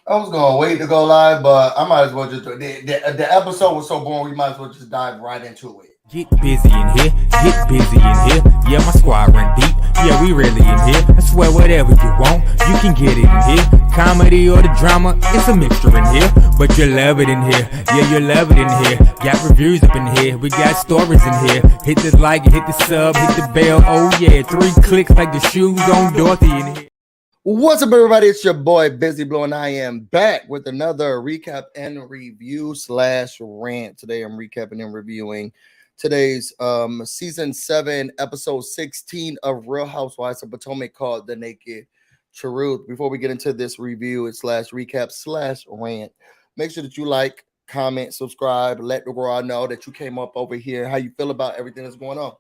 I was gonna wait to go live, but I might as well just the episode was so boring. We might as well just dive right into it. Get busy in here, get busy in here. Yeah, my squad run deep. Yeah, we really in here. I swear whatever you want, you can get it in here. Comedy or the drama, it's a mixture in here. But you love it in here. Yeah, you love it in here. Got reviews up in here. We got stories in here. Hit the like, hit the sub, hit the bell. Oh yeah, 3 clicks like the shoes on Dorothy in here. What's up, everybody? It's your boy BusyBlu, and I am back with another recap and review / rant. Today, I'm recapping and reviewing today's season 7, episode 16 of Real Housewives of Potomac, called The Naked Truth. Before we get into this review, it's / recap / rant. Make sure that you like, comment, subscribe, let the world know that you came up over here, how you feel about everything that's going on.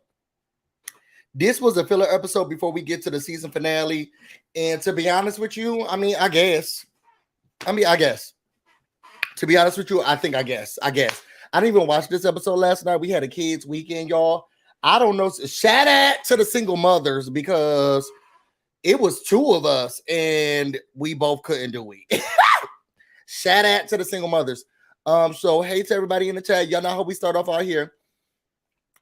This was a filler episode before we get to the season finale. And to be honest with you, I guess. To be honest with you, I guess. I didn't even watch this episode last night. We had a kids weekend, y'all. I don't know. Shout out to the single mothers, because it was 2 of us and we both couldn't do it. Shout out to the single mothers. So hey to everybody in the chat. Y'all know how we start off out here.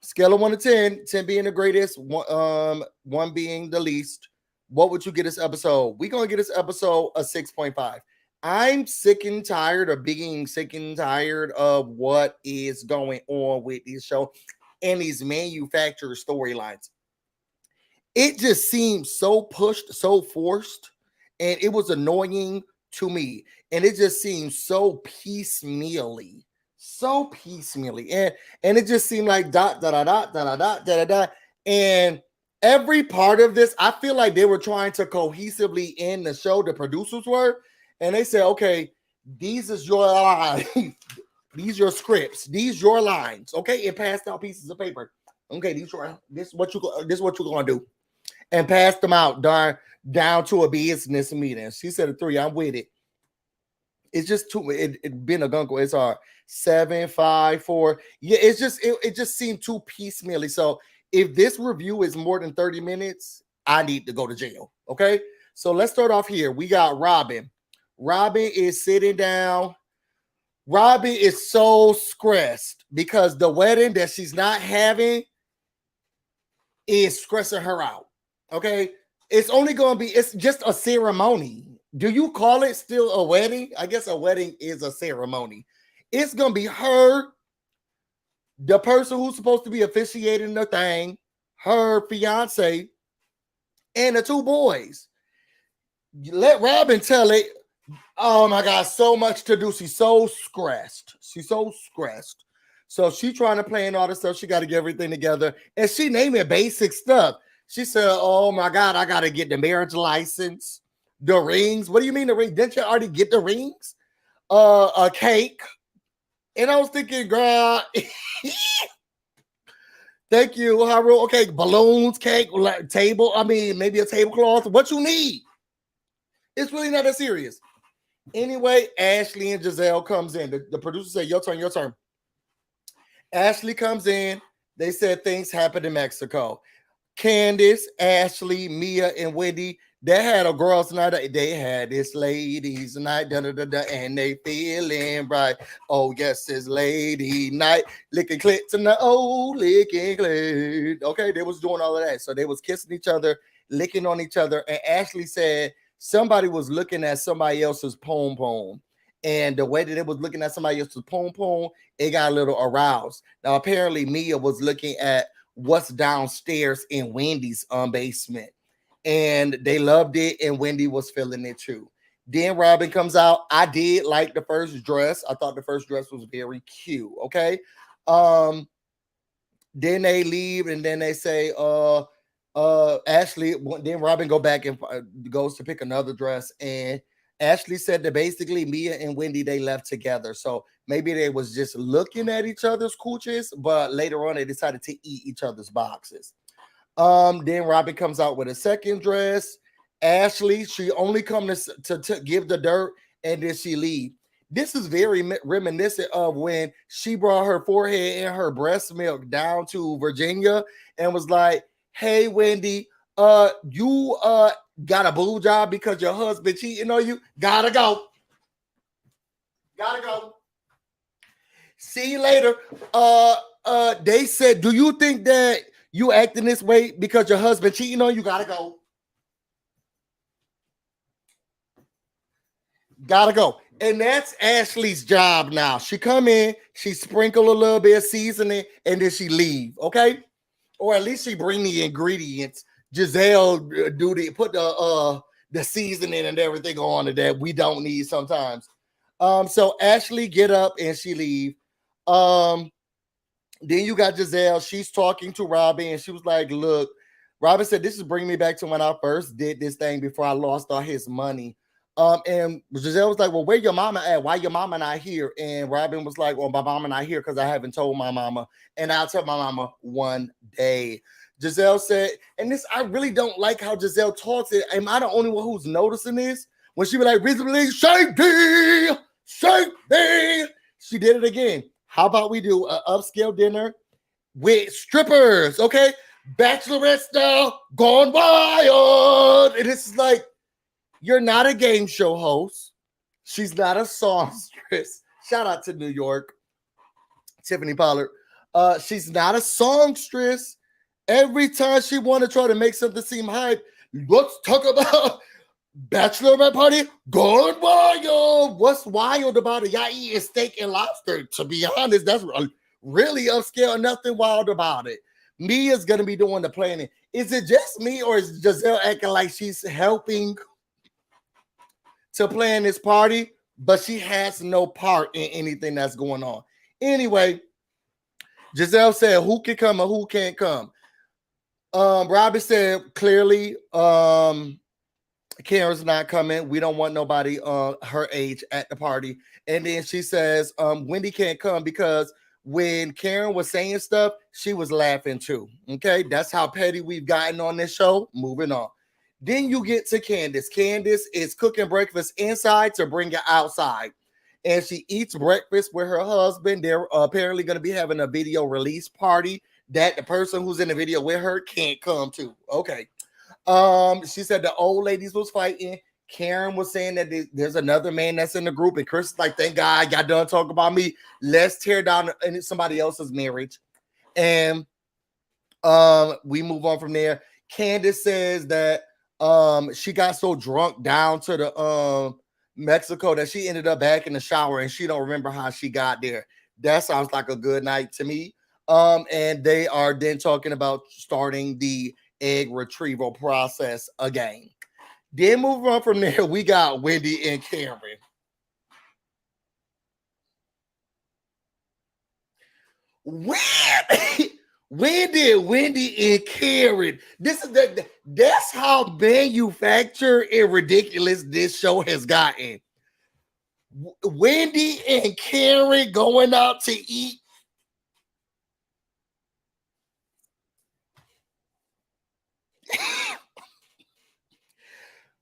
Scale of 1 to 10, 10 being the greatest, 1 being the least. What would you get this episode? We're going to get this episode a 6.5. I'm sick and tired of being sick and tired of what is going on with this show and these manufactured storylines. It just seems so pushed, so forced, and it was annoying to me. And it just seems so piecemeally. And it just seemed like dot. And every part of this, I feel like they were trying to cohesively end the show. The producers were, and they said, okay, these is your lines, these your scripts, these your lines, okay, and passed out pieces of paper. Okay, this is what you're gonna do, and passed them out down to a business meeting. She said a 3. I'm with it. It's just too. It been a gunko. It's hard. 7, 5, 4. Yeah, it just seemed too piecemeally. So if this review is more than 30 minutes, I need to go to jail. Okay. So let's start off here. We got Robin. Robin is sitting down. Robin is so stressed because the wedding that she's not having is stressing her out. Okay. It's just a ceremony. Do you call it still a wedding? I guess a wedding is a ceremony. It's going to be her, the person who's supposed to be officiating the thing, her fiance, and the 2 boys. Let Robin tell it. Oh my God, so much to do. She's so stressed. So she trying to plan all this stuff. She got to get everything together. And she naming basic stuff. She said, oh my God, I got to get the marriage license. The rings. What do you mean the ring? Didn't you already get the rings? A cake. And I was thinking, girl, thank you, Haru. Okay, balloons, cake, table. Maybe a tablecloth. What you need? It's really not that serious. Anyway, Ashley and Giselle comes in. The producer said, your turn. Ashley comes in. They said things happened in Mexico. Candace, Ashley, Mia, and Wendy, they had a girls' night. They had this ladies' night, and they feeling right. Oh, yes, it's lady night. Licking clits and the old licking clit. Okay, they was doing all of that. So they was kissing each other, licking on each other. And Ashley said somebody was looking at somebody else's pom-pom. And the way that it was looking at somebody else's pom-pom, it got a little aroused. Now, apparently, Mia was looking at what's downstairs in Wendy's basement. And they loved it, and Wendy was feeling it too. Then Robin comes out. I did like the first dress. I thought the first dress was very cute. Okay. Then they leave, and then they say, Ashley. Then Robin go back and goes to pick another dress, and Ashley said that basically Mia and Wendy, they left together. So maybe they was just looking at each other's cooches, but later on they decided to eat each other's boxes. Then Robin comes out with a second dress. Ashley, she only come to give the dirt, and then she leave. This is very reminiscent of when she brought her forehead and her breast milk down to Virginia and was like, hey, Wendy, you got a boo job because your husband cheating on you? Gotta go. Gotta go. See you later. They said, do you think that you acting this way because your husband cheating on you? Gotta go. Gotta go. And that's Ashley's job now. She come in, she sprinkle a little bit of seasoning, and then she leave. Okay, or at least she bring the ingredients. Giselle put the seasoning and everything on it that we don't need sometimes. So Ashley get up and she leave. Then you got Giselle. She's talking to Robin, and she was like, "Look," Robin said, "This is bringing me back to when I first did this thing before I lost all his money." And Giselle was like, "Well, where your mama at? Why your mama not here?" And Robin was like, "Well, my mama not here because I haven't told my mama, and I'll tell my mama one day." Giselle said, and this, I really don't like how Giselle talks it. Am I the only one who's noticing this? When she was like, "BusyBlu, shake me," she did it again. How about we do an upscale dinner with strippers, okay? Bachelorette style, gone wild. And it's like, you're not a game show host. She's not a songstress. Shout out to New York, Tiffany Pollard. She's not a songstress. Every time she want to try to make something seem hype, let's talk about bachelorette party gone wild. What's wild about it? Y'all eating steak and lobster. To be honest, that's really upscale. Nothing wild about it. Mia's gonna be doing the planning. Is it just me, or is Giselle acting like she's helping to plan this party, but she has no part in anything that's going on? Anyway, Giselle said who can come and who can't come. Robin said clearly Karen's not coming. We don't want nobody her age at the party. And then she says Wendy can't come because when Karen was saying stuff, she was laughing too. Okay, that's how petty we've gotten on this show. Moving on. Then you get to Candace. Candace is cooking breakfast inside to bring it outside. And she eats breakfast with her husband. They're apparently going to be having a video release party that the person who's in the video with her can't come to. Okay. She said the old ladies was fighting. Karen was saying that there's another man that's in the group, and Chris is like, "Thank God, y'all done talking about me. Let's tear down somebody else's marriage." And we move on from there. Candace says that she got so drunk down to the Mexico that she ended up back in the shower and she don't remember how she got there. That sounds like a good night to me. And they are then talking about starting the egg retrieval process again. Then moving on from there, we got Wendy and Karen. When did Wendy and Karen? That's how manufactured and ridiculous this show has gotten. Wendy and Karen going out to eat.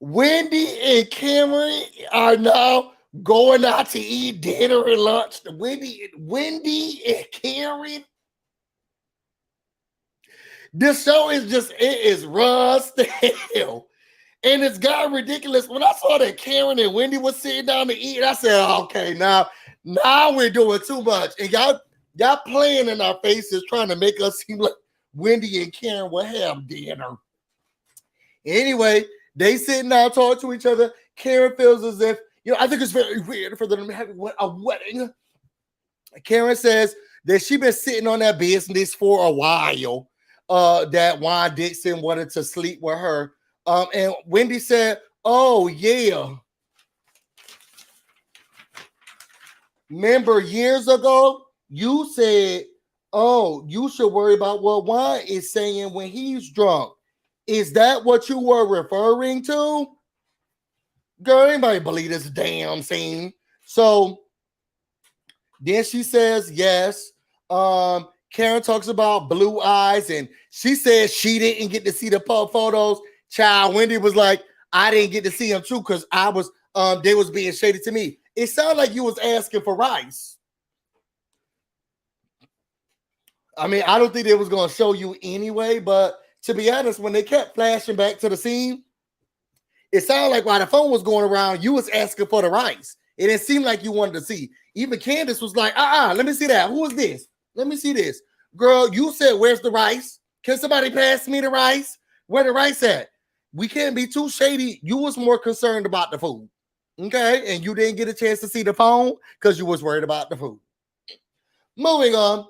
Wendy and Karen are now going out to eat dinner and lunch. Wendy and Karen. This show is just, it is rust to hell. And it's gotten ridiculous. When I saw that Karen and Wendy was sitting down to eat, I said, okay, now we're doing too much. And y'all playing in our faces, trying to make us seem like Wendy and Karen will have dinner. Anyway, they sitting down talking to each other. Karen feels as if, I think it's very weird for them to have a wedding. Karen says that she's been sitting on that business for a while. That Juan Dixon wanted to sleep with her. And Wendy said, "Oh, yeah. Remember years ago, you said, oh, you should worry about what Juan is saying when he's drunk. Is that what you were referring to?" Girl, anybody believe this damn thing? So then she says, yes. Karen talks about blue eyes, and she says she didn't get to see the photos. Child, Wendy was like, I didn't get to see them too because I was they was being shady to me. It sounded like you was asking for rice. I mean, I don't think they was going to show you anyway, but to be honest, when they kept flashing back to the scene, it sounded like while the phone was going around, you was asking for the rice. It didn't seem like you wanted to see. Even Candace was like, let me see that. Who is this? Let me see this. Girl, you said, where's the rice? Can somebody pass me the rice? Where the rice at? We can't be too shady. You was more concerned about the food. Okay? And you didn't get a chance to see the phone because you was worried about the food. Moving on.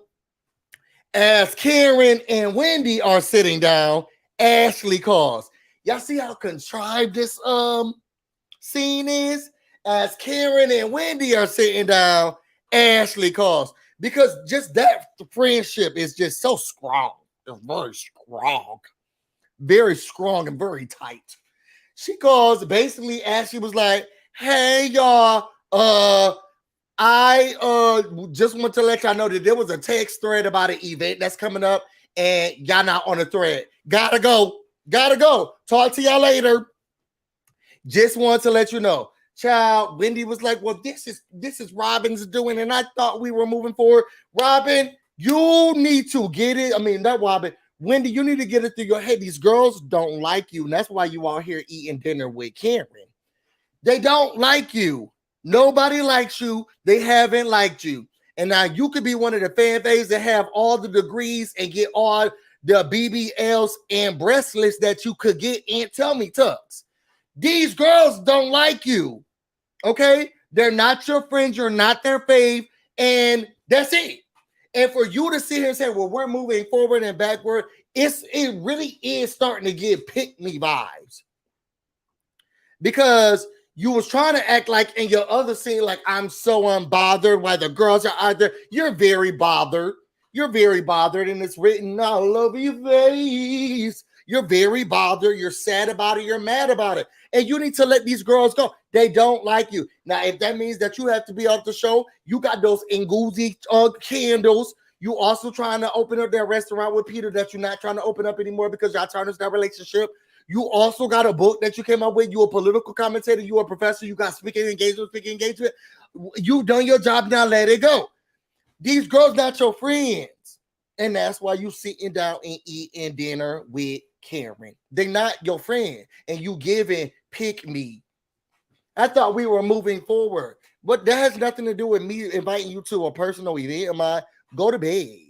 As Karen and Wendy are sitting down, Ashley calls. Y'all see how contrived this scene is? As Karen and Wendy are sitting down, Ashley calls. Because just that friendship is just so strong. It's very strong. Very strong and very tight. She calls, basically, Ashley was like, hey, y'all, I just want to let y'all know that there was a text thread about an event that's coming up, and y'all not on the thread. Gotta go. Talk to y'all later. Just want to let you know. Child, Wendy was like, well, this is Robin's doing, and I thought we were moving forward. Robin, you need to get it. I mean, not Robin. Wendy, you need to get it through your head. These girls don't like you, and that's why you out here eating dinner with Karen. They don't like you. Nobody likes you. They haven't liked you. And now you could be one of the fan faves that have all the degrees and get all the BBLs and bracelets that you could get and tummy tucks. These girls don't like you. Okay? They're not your friends. You're not their fave. And that's it. And for you to sit here and say, well, we're moving forward and backward, it really is starting to give pick me vibes. Because you was trying to act like in your other scene, like I'm so unbothered while the girls are out there. You're very bothered. And it's written all over your face. You're very bothered. You're sad about it. You're mad about it. And you need to let these girls go. They don't like you. Now, if that means that you have to be off the show, you got those Nguzi candles. You also trying to open up that restaurant with Peter that you're not trying to open up anymore because y'all tarnished that relationship. You also got a book that you came up with. You a political commentator. You a professor. You got speaking engagement. You done your job. Now let it go. These girls not your friends. And that's why you sitting down and eating dinner with Karen. They're not your friend. And you giving pick me. I thought we were moving forward. But that has nothing to do with me inviting you to a personal event. Go to bed.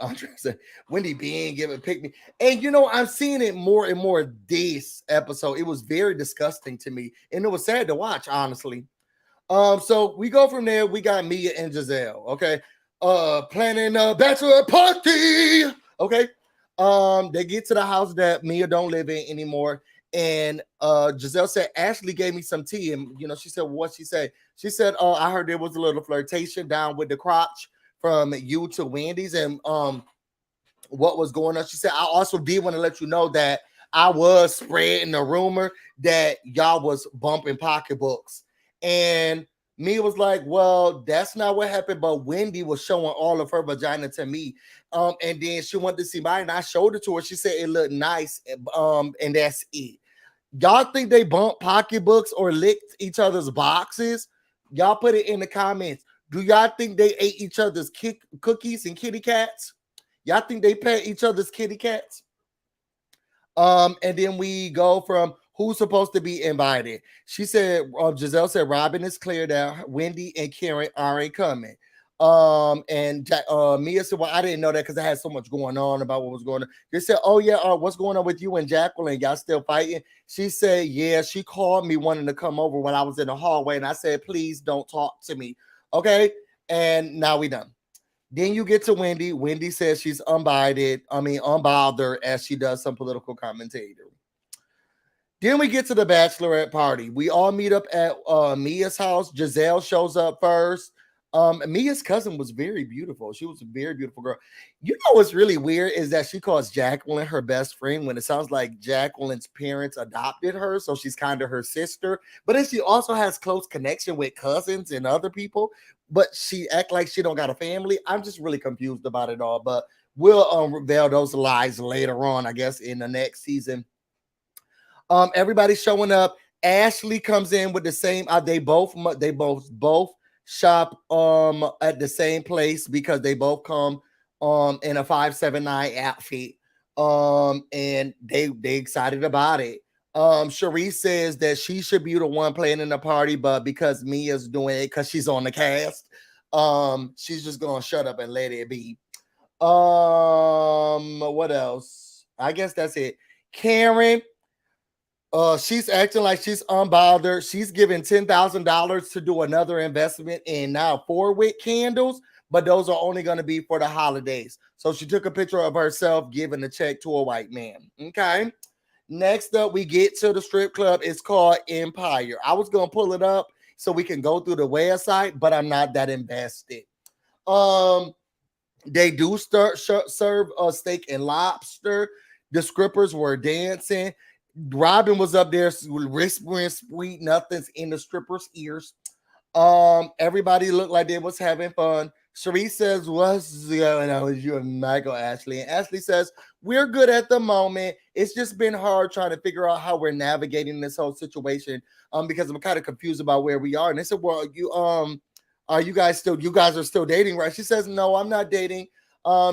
Andre said, Wendy being given pick me. And I'm seeing it more and more this episode. It was very disgusting to me. And it was sad to watch, honestly. So we go from there. We got Mia and Giselle. Okay. Planning a bachelorette party. Okay. They get to the house that Mia don't live in anymore. And Giselle said, Ashley gave me some tea. And she said, what she said? She said, I heard there was a little flirtation down with the crotch from you to Wendy's and what was going on. She said, I also did want to let you know that I was spreading the rumor that y'all was bumping pocketbooks. And Mia was like, well, that's not what happened, but Wendy was showing all of her vagina to me. And then she wanted to see mine, and I showed it to her. She said it looked nice, and that's it. Y'all think they bumped pocketbooks or licked each other's boxes? Y'all put it in the comments. Do y'all think they ate each other's cookies and kitty cats? Y'all think they pet each other's kitty cats? And then we go from who's supposed to be invited. She said, Giselle said, Robin is clear that Wendy and Karen aren't coming. And Mia said, well, I didn't know that because I had so much going on about what was going on. They said, oh yeah, what's going on with you and Jacqueline? Y'all still fighting? She said, yeah, she called me wanting to come over when I was in the hallway. And I said, please don't talk to me. Okay. And now we done. Then you get to Wendy. Wendy says she's unbothered as she does some political commentating. Then we get to the bachelorette party. We all meet up at Mia's house. Giselle shows up first. Mia's cousin was very beautiful. She was a very beautiful girl. You know what's really weird is that she calls Jacqueline her best friend when it sounds like Jacqueline's parents adopted her, so she's kind of her sister. But then she also has close connection with cousins and other people, but she act like she don't got a family. I'm just really confused about it all, but we'll unveil those lies later on, I guess, in the next season. Everybody's showing up. Ashley comes in with the same. They both shop at the same place because they both come in a 579 outfit. And they excited about it. Sharice says that she should be the one playing in the party, but because Mia's doing it because she's on the cast, she's just gonna shut up and let it be. What else? I guess that's it. Karen, she's acting like she's unbothered. She's giving $10,000 to do another investment in now 4-wick candles, but those are only going to be for the holidays. So she took a picture of herself giving a check to a white man. Okay. Next up, we get to the strip club. It's called Empire. I was going to pull it up so we can go through the website, but I'm not that invested. They do serve steak and lobster. The strippers were dancing. Robin was up there whispering sweet nothings in the strippers' ears. Everybody looked like they was having fun. Sharice says, "What's going on with you and Michael, Ashley?" And Ashley says, "We're good at the moment. It's just been hard trying to figure out how we're navigating this whole situation. Because I'm kind of confused about where we are." And they said, "Well, you guys are still dating, right?" She says, "No, I'm not dating.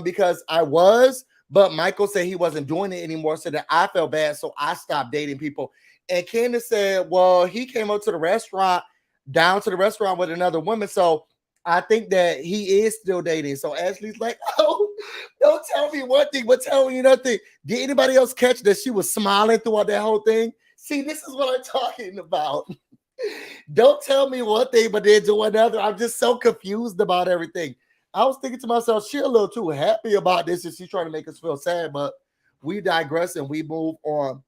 Because I was, but Michael said he wasn't doing it anymore, so that I felt bad, so I stopped dating people." And Candace said, "Well, he came up to the restaurant, down to the restaurant with another woman, so I think that he is still dating." So Ashley's like, "Oh, don't tell me one thing, but tell me nothing." Did anybody else catch that she was smiling throughout that whole thing? See, this is what I'm talking about. Don't tell me one thing, but then do another. I'm just so confused about everything. I was thinking to myself, she's a little too happy about this, and she's trying to make us feel sad, but we digress and we move on.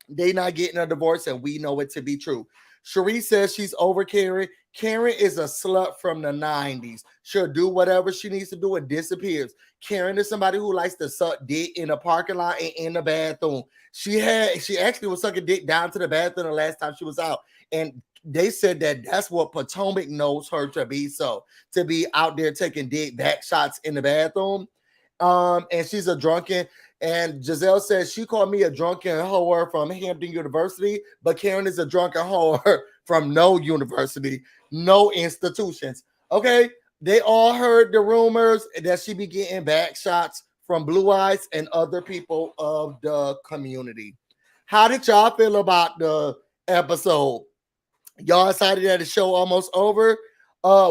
They not getting a divorce, and we know it to be true. Sharice says she's over Karen. Karen is a slut from the 90s. She'll do whatever she needs to do and disappears. Karen is somebody who likes to suck dick in the parking lot and in the bathroom. She actually was sucking dick down to the bathroom the last time she was out. And they said that that's what Potomac knows her to be. So to be out there taking dick back shots in the bathroom. And she's a drunken. And Giselle says she called me a drunken whore from Hampton University, but Karen is a drunken whore from no university, no institutions. Okay, they all heard the rumors that she be getting back shots from Blue Eyes and other people of the community. How did y'all feel about the episode? Y'all excited that the show almost over?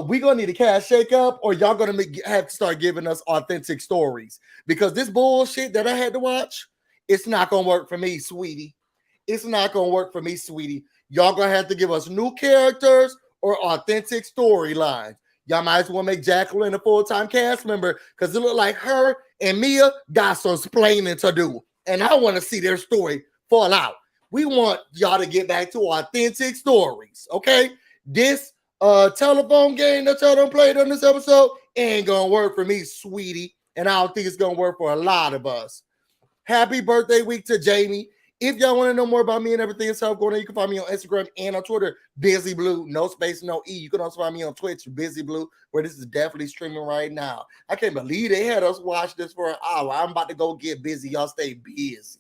We gonna need a cash shake up, or y'all gonna have to start giving us authentic stories, because this bullshit that I had to watch, it's not gonna work for me, sweetie. It's not gonna work for me, sweetie. Y'all gonna have to give us new characters or authentic storylines. Y'all might as well make Jacqueline a full-time cast member, because it look like her and Mia got some explaining to do, and I want to see their story fall out. We want y'all to get back to authentic stories, okay? This telephone game that y'all done played on this episode ain't gonna work for me, sweetie, and I don't think it's gonna work for a lot of us. Happy birthday week to Jamie. If y'all want to know more about me and everything else going on, you can find me on Instagram and on Twitter, BusyBlu, no space, no E. You can also find me on Twitch, BusyBlu, where this is definitely streaming right now. I can't believe they had us watch this for an hour. I'm about to go get busy. Y'all stay busy.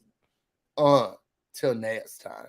Till next time.